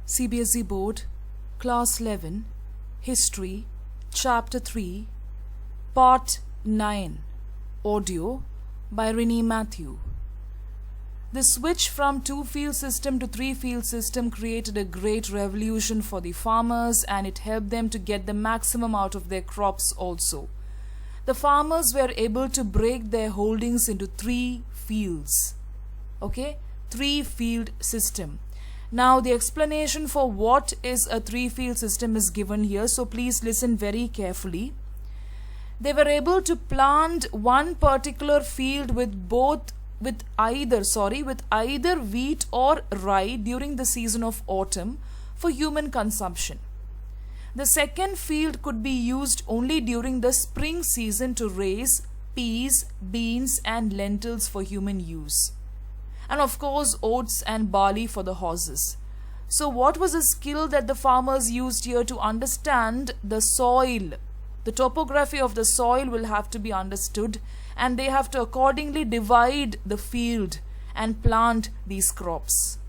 CBSE Board, Class 11, History, Chapter 3, Part 9, Audio by Renee Matthew. The switch from two-field system to three-field system created a great revolution for the farmers, and it helped them to get the maximum out of their crops also. The farmers were able to break their holdings into three fields. Okay? Three-field system. Now the explanation for what is a three-field system is given here, so please listen very carefully. They were able to plant one particular field with either wheat or rye during the season of autumn for human consumption. The second field could be used only during the spring season to raise peas, beans and lentils for human use. And of course oats and barley for the horses. So what was a skill that the farmers used here? To understand the soil? The topography of the soil will have to be understood, and they have to accordingly divide the field and plant these crops.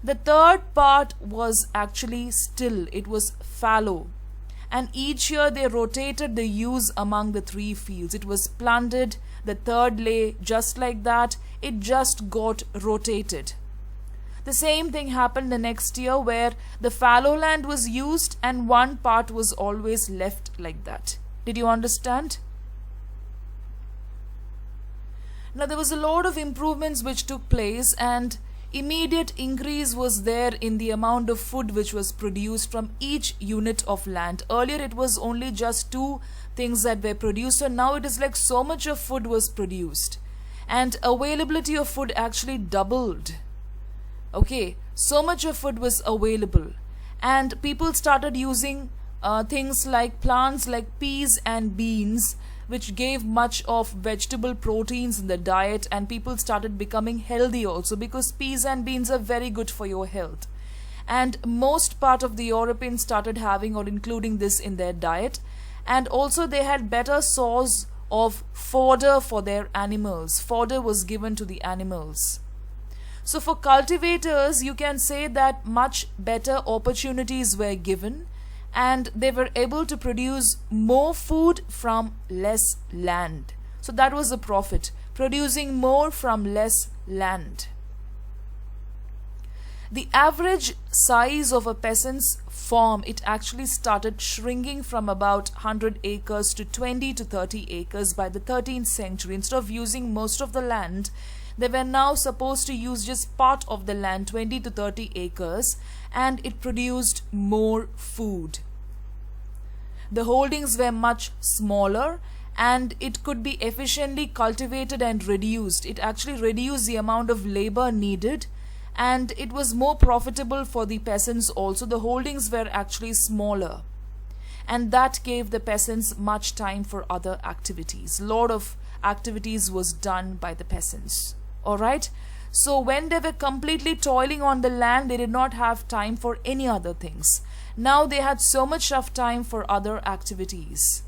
The third part was actually still, it was fallow, and each year they rotated the use among the three fields. It was planted, the third lay just like that, it just got rotated. The same thing happened the next year, where the fallow land was used and one part was always left like that. Did you understand? Now there was a lot of improvements which took place, and immediate increase was there in the amount of food which was produced from each unit of land. Earlier it was only just two things that were produced, and now it is like so much of food was produced, and availability of food actually doubled. Okay, so much of food was available, and people started using things like plants like peas and beans, which gave much of vegetable proteins in the diet, and people started becoming healthy also, because peas and beans are very good for your health. And most part of the Europeans started having or including this in their diet, and also they had better source of fodder for their animals. Fodder was given to the animals. So for cultivators, you can say that much better opportunities were given, and they were able to produce more food from less land. So that was the profit, producing more from less land. The average size of a peasant's farm, it actually started shrinking from about 100 acres to 20 to 30 acres by the 13th century. Instead of using most of the land, they were now supposed to use just part of the land, 20 to 30 acres, and it produced more food. The holdings were much smaller, and it could be efficiently cultivated and reduced. It actually reduced the amount of labor needed, and it was more profitable for the peasants also. The holdings were actually smaller, and that gave the peasants much time for other activities. A lot of activities was done by the peasants. Alright, so when they were completely toiling on the land, they did not have time for any other things. Now they had so much of time for other activities.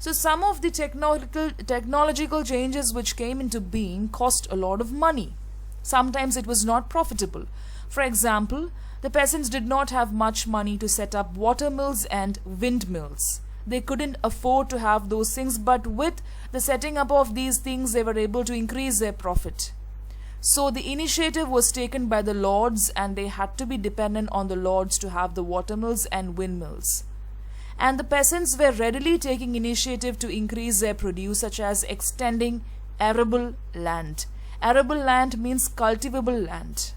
So some of the technological changes which came into being cost a lot of money. Sometimes it was not profitable. For example, the peasants did not have much money to set up water mills and windmills. They couldn't afford to have those things, but with the setting up of these things, they were able to increase their profit. So the initiative was taken by the lords, and they had to be dependent on the lords to have the watermills and windmills. And the peasants were readily taking initiative to increase their produce, such as extending arable land. Arable land means cultivable land.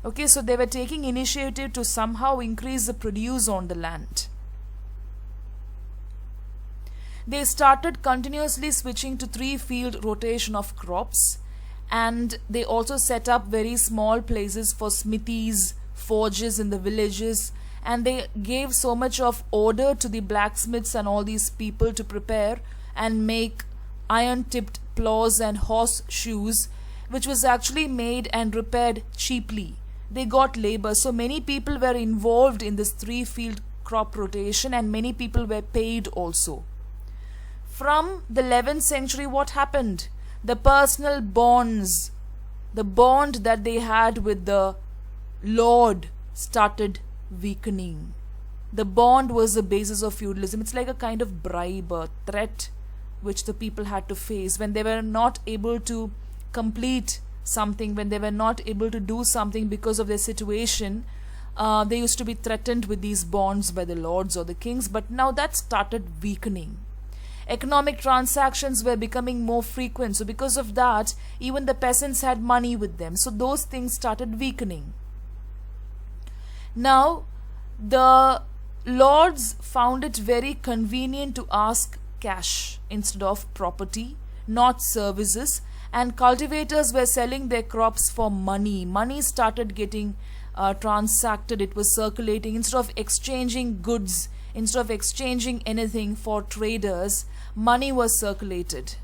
Okay, so they were taking initiative to somehow increase the produce on the land. They started continuously switching to three-field rotation of crops, and they also set up very small places for smithies, forges in the villages, and they gave so much of order to the blacksmiths and all these people to prepare and make iron-tipped plows and horseshoes, which was actually made and repaired cheaply. They got labor, so many people were involved in this three-field crop rotation, and many people were paid also. From the 11th century, what happened? The personal bonds, the bond that they had with the Lord started weakening. The bond was the basis of feudalism. It's like a kind of bribe, a threat which the people had to face when they were not able to complete something, when they were not able to do something because of their situation. They used to be threatened with these bonds by the lords or the kings, but now that started weakening. Economic transactions were becoming more frequent, so because of that, even the peasants had money with them, so those things started weakening. Now, the lords found it very convenient to ask cash instead of property, not services, and cultivators were selling their crops for money. Money started getting transacted, it was circulating. Instead of exchanging goods, instead of exchanging anything for traders, money was circulated.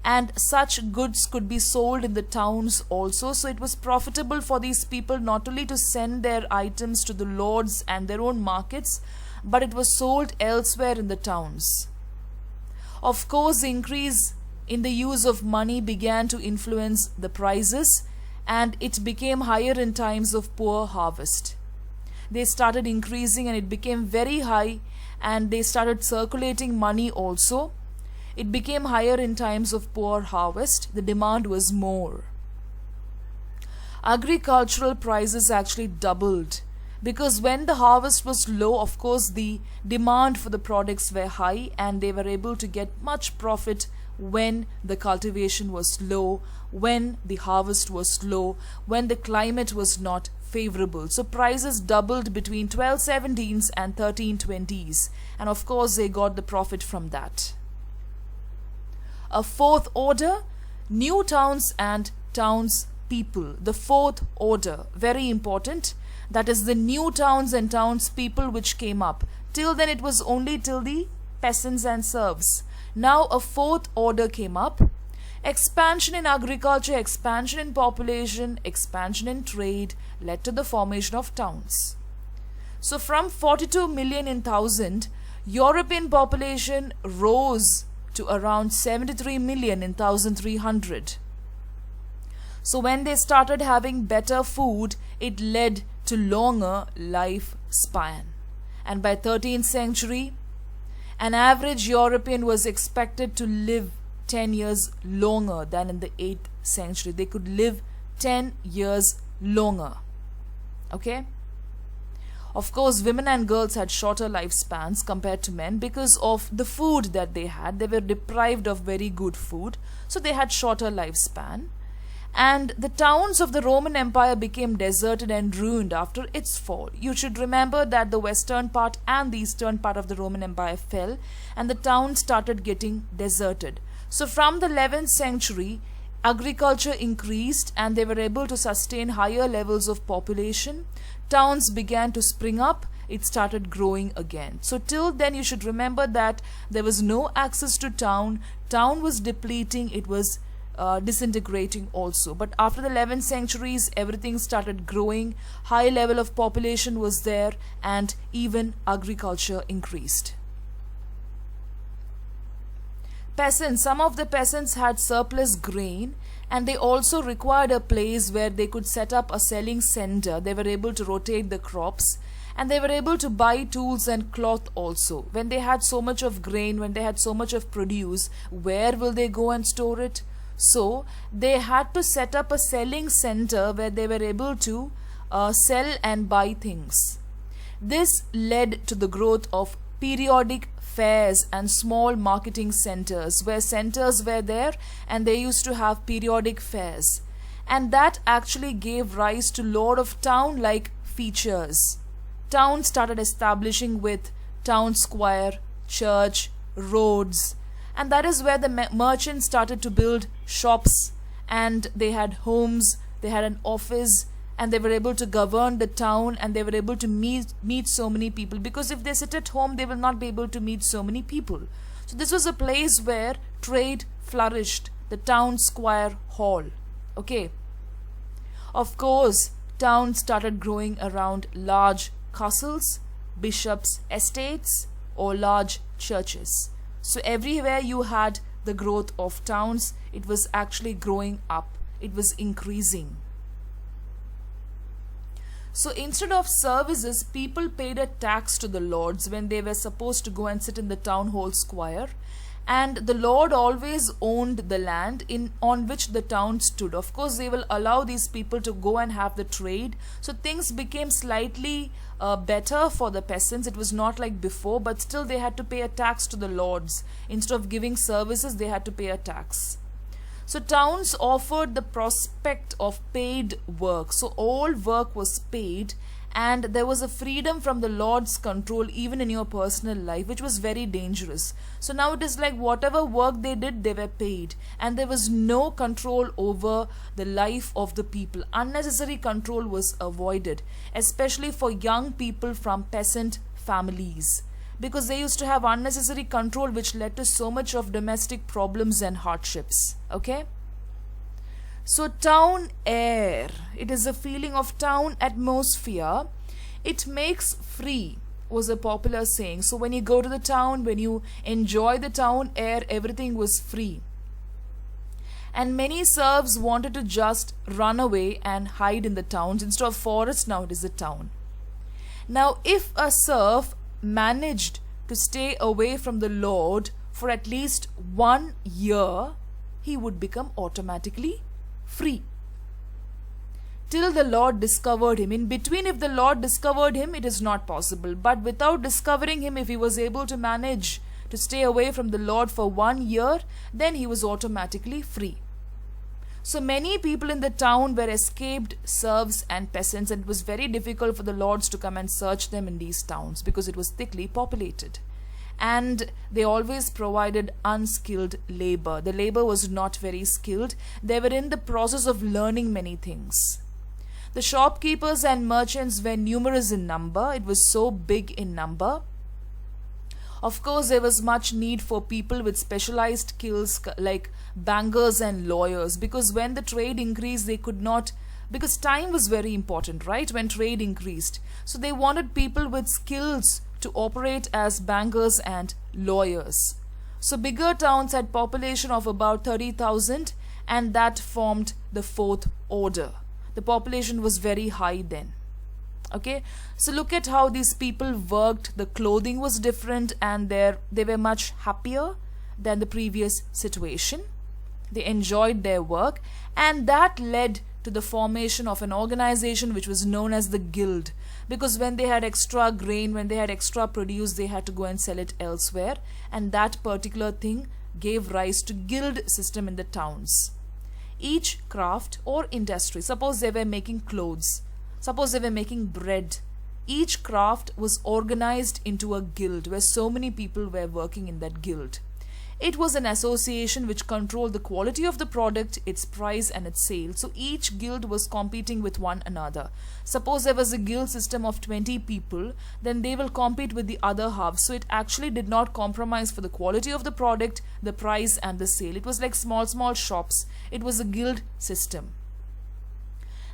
And such goods could be sold in the towns also, so it was profitable for these people not only to send their items to the lords and their own markets, but it was sold elsewhere in the towns. Of course, the increase in the use of money began to influence the prices, and it became higher in times of poor harvest. They started increasing and it became very high, and they started circulating money also. It became higher in times of poor harvest. The demand was more. Agricultural prices actually doubled because when the harvest was low, of course the demand for the products were high, and they were able to get much profit when the cultivation was low, when the harvest was low, when the climate was not favorable. So prices doubled between 1217s and 1320s, and of course they got the profit from that. A fourth order, new towns and townspeople. The fourth order, very important, that is the new towns and townspeople which came up. Till then it was only till the peasants and serfs. Now a fourth order came up. Expansion in agriculture, expansion in population, expansion in trade led to the formation of towns. So from 42 million in 1000, European population rose to around 73 million in 1300. So when they started having better food, it led to longer lifespan. And by 13th century, an average European was expected to live 10 years longer than in the 8th century. They could live 10 years longer. Okay? Of course, women and girls had shorter lifespans compared to men because of the food that they had. They were deprived of very good food, so they had shorter lifespan. And the towns of the Roman Empire became deserted and ruined after its fall. You should remember that the western part and the eastern part of the Roman Empire fell, and the towns started getting deserted. So from the 11th century, agriculture increased and they were able to sustain higher levels of population. Towns began to spring up, it started growing again. So till then you should remember that there was no access to town was depleting, it was disintegrating also. But after the 11th centuries, everything started growing, high level of population was there, and even agriculture increased. Peasants, some of the peasants had surplus grain, and they also required a place where they could set up a selling center. They were able to rotate the crops, and they were able to buy tools and cloth also. When they had so much of grain, when they had so much of produce, where will they go and store it? So they had to set up a selling center where they were able to sell and buy things. This led to the growth of periodic fairs and small marketing centers, where centers were there and they used to have periodic fairs, and that actually gave rise to lot of town like features. Towns started establishing with town square, church, roads, and that is where the merchants started to build shops, and they had homes, they had an office, and they were able to govern the town, and they were able to meet so many people, because if they sit at home they will not be able to meet so many people. So this was a place where trade flourished, the town square hall. Okay. Of course, towns started growing around large castles, bishops' estates, or large churches. So everywhere you had the growth of towns, it was actually growing up, it was increasing. So instead of services, people paid a tax to the lords when they were supposed to go and sit in the town hall square. And the lord always owned the land on which the town stood. Of course, they will allow these people to go and have the trade. So things became slightly better for the peasants. It was not like before, but still they had to pay a tax to the lords. Instead of giving services, they had to pay a tax. So towns offered the prospect of paid work. So all work was paid, and there was a freedom from the lord's control even in your personal life, which was very dangerous. So now it is like whatever work they did, they were paid, and there was no control over the life of the people. Unnecessary control was avoided, especially for young people from peasant families, because they used to have unnecessary control, which led to so much of domestic problems and hardships. Okay? So town air, it is a feeling of town atmosphere. It makes free was a popular saying. So when you go to the town, when you enjoy the town air, everything was free. And many serfs wanted to just run away and hide in the towns. Instead of forest, now it is a town. Now if a serf managed to stay away from the lord for at least 1 year, he would become automatically free till the lord discovered him. In between, if the lord discovered him, it is not possible, but without discovering him, if he was able to manage to stay away from the lord for 1 year, then he was automatically free. So many people in the town were escaped serfs and peasants, and it was very difficult for the lords to come and search them in these towns because it was thickly populated. And they always provided unskilled labor. The labor was not very skilled. They were in the process of learning many things. The shopkeepers and merchants were numerous in number. It was so big in number. Of course, there was much need for people with specialized skills like bankers and lawyers, because when the trade increased, they could not, because time was very important, right? When trade increased. So they wanted people with skills to operate as bankers and lawyers. So bigger towns had population of about 30,000, and that formed the fourth order. The population was very high then. Okay, so look at how these people worked. The clothing was different, and they were much happier than the previous situation. They enjoyed their work, and that led to the formation of an organization which was known as the guild, because when they had extra grain, when they had extra produce, they had to go and sell it elsewhere, and that particular thing gave rise to guild system in the towns. Each craft or industry, suppose they were making clothes, suppose they were making bread, each craft was organized into a guild where so many people were working in that guild. It was an association which controlled the quality of the product, its price and its sale. So each guild was competing with one another. Suppose there was a guild system of 20 people, then they will compete with the other half. So it actually did not compromise for the quality of the product, the price and the sale. It was like small shops. It was a guild system.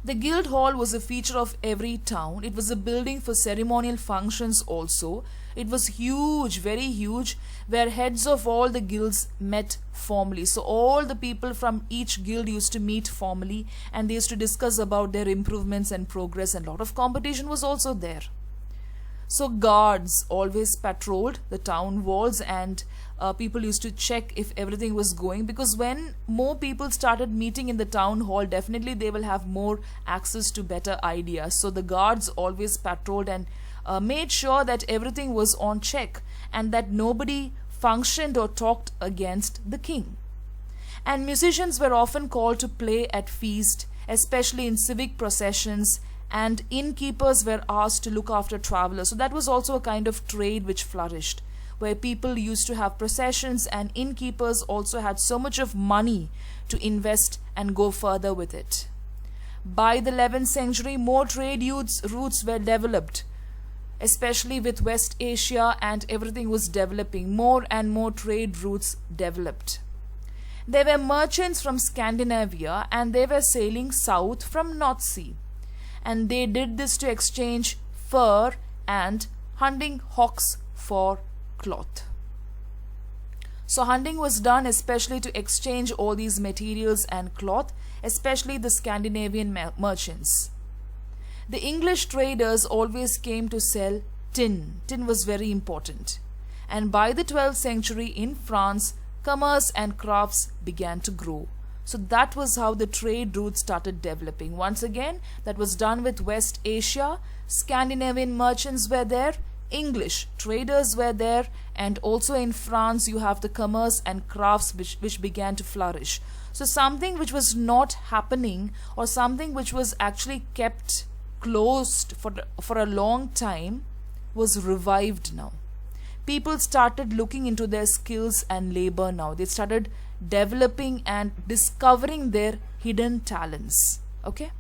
The guild hall was a feature of every town. It was a building for ceremonial functions also. It was huge, very huge, where heads of all the guilds met formally. So all the people from each guild used to meet formally, and they used to discuss about their improvements and progress, and a lot of competition was also there. So guards always patrolled the town walls, and people used to check if everything was going, because when more people started meeting in the town hall, definitely they will have more access to better ideas. So the guards always patrolled and made sure that everything was on check, and that nobody functioned or talked against the king. And musicians were often called to play at feast, especially in civic processions, and innkeepers were asked to look after travelers. So that was also a kind of trade which flourished, where people used to have processions, and innkeepers also had so much of money to invest and go further with it. By the 11th century, more trade routes were developed, especially with West Asia, and everything was developing. More and more trade routes developed. There were merchants from Scandinavia, and they were sailing south from North Sea, and they did this to exchange fur and hunting hawks for cloth. So hunting was done especially to exchange all these materials and cloth, especially the Scandinavian merchants. The English traders always came to sell tin. Tin was very important. And by the 12th century in France, commerce and crafts began to grow. So that was how the trade routes started developing. Once again, that was done with West Asia. Scandinavian merchants were there, English traders were there, and also in France you have the commerce and crafts which began to flourish. So something which was not happening, or something which was actually kept closed for a long time, was revived now. People started looking into their skills and labor now. They started developing and discovering their hidden talents. Okay.